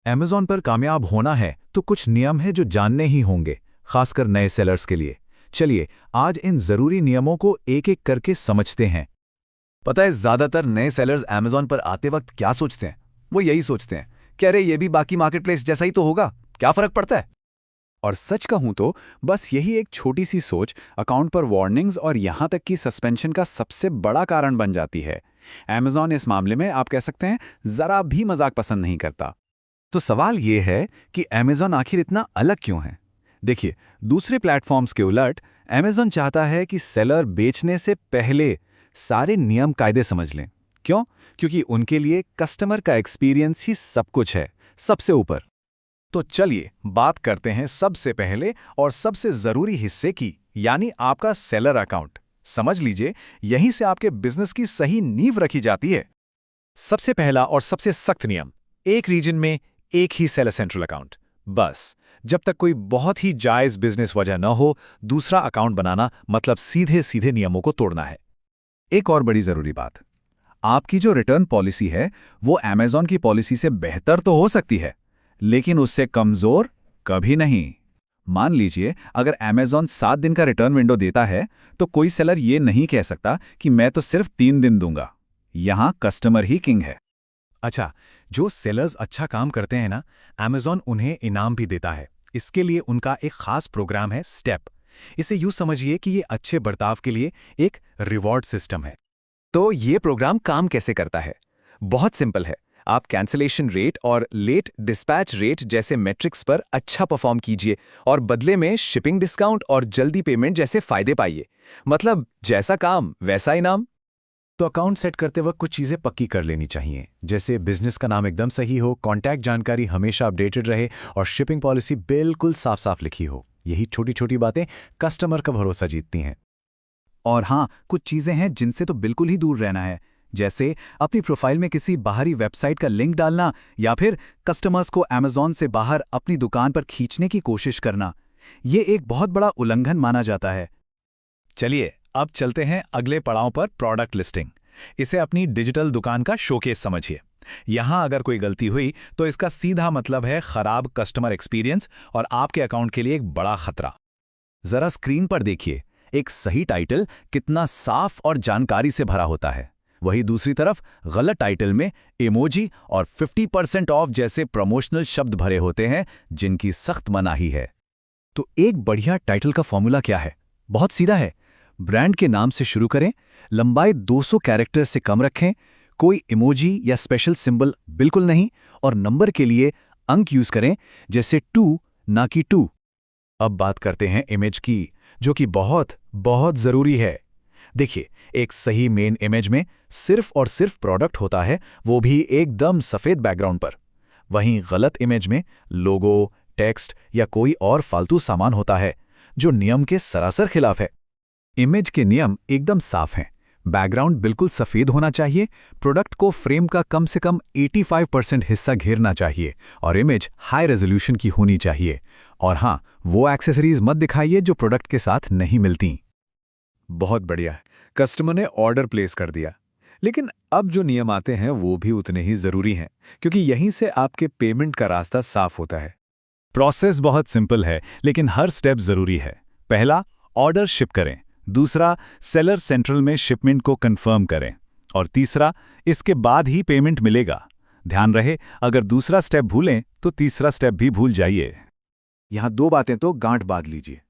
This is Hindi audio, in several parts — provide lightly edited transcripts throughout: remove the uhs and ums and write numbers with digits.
अमेज़न पर कामयाब होना है तो कुछ नियम हैं जो जानने ही होंगे, खासकर नए सेलर्स के लिए। चलिए, आज इन ज़रूरी नियमों को एक-एक करके समझते हैं। पता है ज्यादातर नए सेलर्स अमेज़न पर आते वक्त क्या सोचते हैं? वो यही सोचते हैं कि अरे ये भी बाकी मार्केटप्लेस जैसा ही तो होगा, क्या फर्क पड़ता है? और सच कहूं तो बस यही एक छोटी सी सोच अकाउंट पर वार्निंग्स और यहां तक कि सस्पेंशन का सबसे बड़ा कारण बन जाती है। अमेज़न इस मामले में आप कह सकते हैं जरा भी मजाक पसंद नहीं करता। तो सवाल ये है कि अमेज़न आखिर इतना अलग क्यों है? देखिए, दूसरे प्लेटफॉर्म्स के उलट अमेज़न चाहता है कि सेलर बेचने से पहले सारे नियम कायदे समझ लें। क्यों? क्योंकि उनके लिए कस्टमर का एक्सपीरियंस ही सब कुछ है, सबसे ऊपर। तो चलिए बात करते हैं सबसे पहले और सबसे ज़रूरी हिस्से की, यानी आपका सेलर अकाउंट। समझ लीजिए, यहीं से आपके बिजनेस की सही नींव रखी जाती है। सबसे पहला और सबसे सख्त नियम, एक रीजन में एक ही सेलर सेंट्रल अकाउंट। बस, जब तक कोई बहुत ही जायज़ बिजनेस वजह न हो, दूसरा अकाउंट बनाना मतलब सीधे सीधे नियमों को तोड़ना है। एक और बड़ी ज़रूरी बात, आपकी जो रिटर्न पॉलिसी है वो अमेज़न की पॉलिसी से बेहतर तो हो सकती है, लेकिन उससे कमज़ोर कभी नहीं। मान लीजिए, अगर अमेज़न 7 दिन का रिटर्न विंडो देता है, तो कोई सेलर ये नहीं कह सकता कि मैं तो सिर्फ 3 दिन दूंगा। यहां कस्टमर ही किंग है। अच्छा, जो सेलर्स अच्छा काम करते हैं ना, अमेज़न उन्हें इनाम भी देता है। इसके लिए उनका एक खास प्रोग्राम है, स्टेप। इसे यूं समझिए कि ये अच्छे बर्ताव के लिए एक रिवॉर्ड सिस्टम है। तो ये प्रोग्राम काम कैसे करता है? बहुत सिंपल है। आप कैंसलेशन रेट और लेट डिस्पैच रेट जैसे मेट्रिक्स पर अच्छा परफॉर्म कीजिए और बदले में शिपिंग डिस्काउंट और जल्दी पेमेंट जैसे फायदे पाइए। मतलब जैसा काम वैसा इनाम। तो अकाउंट सेट करते वक्त कुछ चीज़ें पक्की कर लेनी चाहिए, जैसे बिजनेस का नाम एकदम सही हो, कॉन्टैक्ट जानकारी हमेशा अपडेटेड रहे और शिपिंग पॉलिसी बिल्कुल साफ साफ लिखी हो। यही छोटी छोटी बातें कस्टमर का भरोसा जीतती हैं। और हाँ, कुछ चीज़ें हैं जिनसे तो बिल्कुल ही दूर रहना है, जैसे अपनी प्रोफाइल में किसी बाहरी वेबसाइट का लिंक डालना या फिर कस्टमर्स को अमेज़न से बाहर अपनी दुकान पर खींचने की कोशिश करना। ये एक बहुत बड़ा उल्लंघन माना जाता है। चलिए, अब चलते हैं अगले पड़ाव पर, प्रोडक्ट लिस्टिंग। इसे अपनी डिजिटल दुकान का शोकेस समझिए। यहां अगर कोई गलती हुई तो इसका सीधा मतलब है खराब कस्टमर एक्सपीरियंस और आपके अकाउंट के लिए एक बड़ा खतरा। जरा स्क्रीन पर देखिए, एक सही टाइटल कितना साफ और जानकारी से भरा होता है। वही दूसरी तरफ गलत टाइटल में इमोजी और 50% ऑफ जैसे प्रमोशनल शब्द भरे होते हैं, जिनकी सख्त मनाही है। तो एक बढ़िया टाइटल का फॉर्मूला क्या है? बहुत सीधा है। ब्रांड के नाम से शुरू करें, लंबाई 200 कैरेक्टर से कम रखें, कोई इमोजी या स्पेशल सिंबल बिल्कुल नहीं, और नंबर के लिए अंक यूज करें, जैसे 2 ना कि 2। अब बात करते हैं इमेज की, जो कि बहुत बहुत जरूरी है। देखिए, एक सही मेन इमेज में सिर्फ और सिर्फ प्रोडक्ट होता है, वो भी एकदम सफेद बैकग्राउंड पर। वहीं गलत इमेज में लोगो, टेक्स्ट या कोई और फालतू सामान होता है, जो नियम के सरासर खिलाफ है। इमेज के नियम एकदम साफ हैं। बैकग्राउंड बिल्कुल सफेद होना चाहिए, प्रोडक्ट को फ्रेम का कम से कम 85% हिस्सा घेरना चाहिए और इमेज हाई रेजोल्यूशन की होनी चाहिए। और हाँ, वो एक्सेसरीज मत दिखाइए जो प्रोडक्ट के साथ नहीं मिलती। बहुत बढ़िया, कस्टमर ने ऑर्डर प्लेस कर दिया। लेकिन अब जो नियम आते हैं वो भी उतने ही जरूरी हैं, क्योंकि यहीं से आपके पेमेंट का रास्ता साफ होता है। प्रोसेस बहुत सिंपल है, लेकिन हर स्टेप जरूरी है। पहला, ऑर्डर शिप करें। दूसरा, सेलर सेंट्रल में शिपमेंट को कंफर्म करें। और तीसरा, इसके बाद ही पेमेंट मिलेगा। ध्यान रहे, अगर दूसरा स्टेप भूलें तो तीसरा स्टेप भी भूल जाइए। यहां दो बातें तो गांठ बांध लीजिए।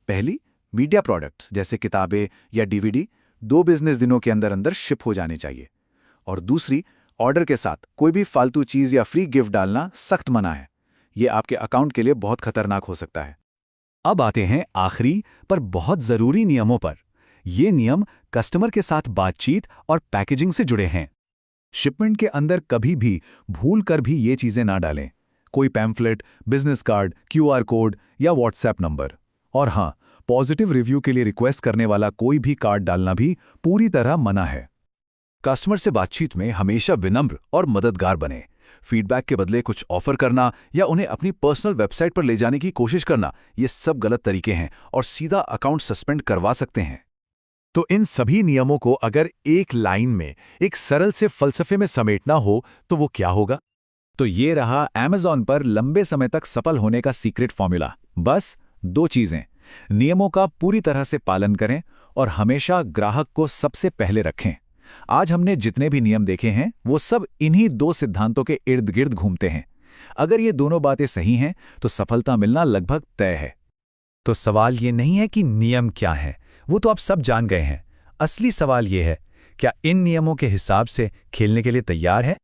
पहली, मीडिया प्रोडक्ट्स जैसे किताबें या डीवीडी 2 बिजनेस दिनों के अंदर अंदर शिप हो जाने चाहिए। और दूसरी, ऑर्डर के साथ कोई भी फालतू चीज या फ्री गिफ्ट डालना सख्त मना है। ये आपके अकाउंट के लिए बहुत खतरनाक हो सकता है। अब आते हैं आखिरी पर बहुत जरूरी नियमों पर। ये नियम कस्टमर के साथ बातचीत और पैकेजिंग से जुड़े हैं। शिपमेंट के अंदर कभी भी भूल कर भी ये चीजें ना डालें। कोई pamphlet, business card, QR code या व्हाट्सएप नंबर। और हां, पॉजिटिव रिव्यू के लिए रिक्वेस्ट करने वाला कोई भी कार्ड डालना भी पूरी तरह मना है। कस्टमर से बातचीत में हमेशा विनम्र और मददगार बने। फीडबैक के बदले कुछ ऑफर करना या उन्हें अपनी पर्सनल वेबसाइट पर ले जाने की कोशिश करना, ये सब गलत तरीके हैं और सीधा अकाउंट सस्पेंड करवा सकते हैं। तो इन सभी नियमों को अगर एक लाइन में, एक सरल से फलसफे में समेटना हो तो वो क्या होगा? तो ये रहा Amazon पर लंबे समय तक सफल होने का सीक्रेट फॉर्मूला। बस 2 चीजें, नियमों का पूरी तरह से पालन करें और हमेशा ग्राहक को सबसे पहले रखें। आज हमने जितने भी नियम देखे हैं वो सब इन्हीं 2 सिद्धांतों के इर्द गिर्द घूमते हैं। अगर ये दोनों बातें सही हैं तो सफलता मिलना लगभग तय है। तो सवाल ये नहीं है कि नियम क्या है, वो तो आप सब जान गए हैं। असली सवाल ये है, क्या इन नियमों के हिसाब से खेलने के लिए तैयार है?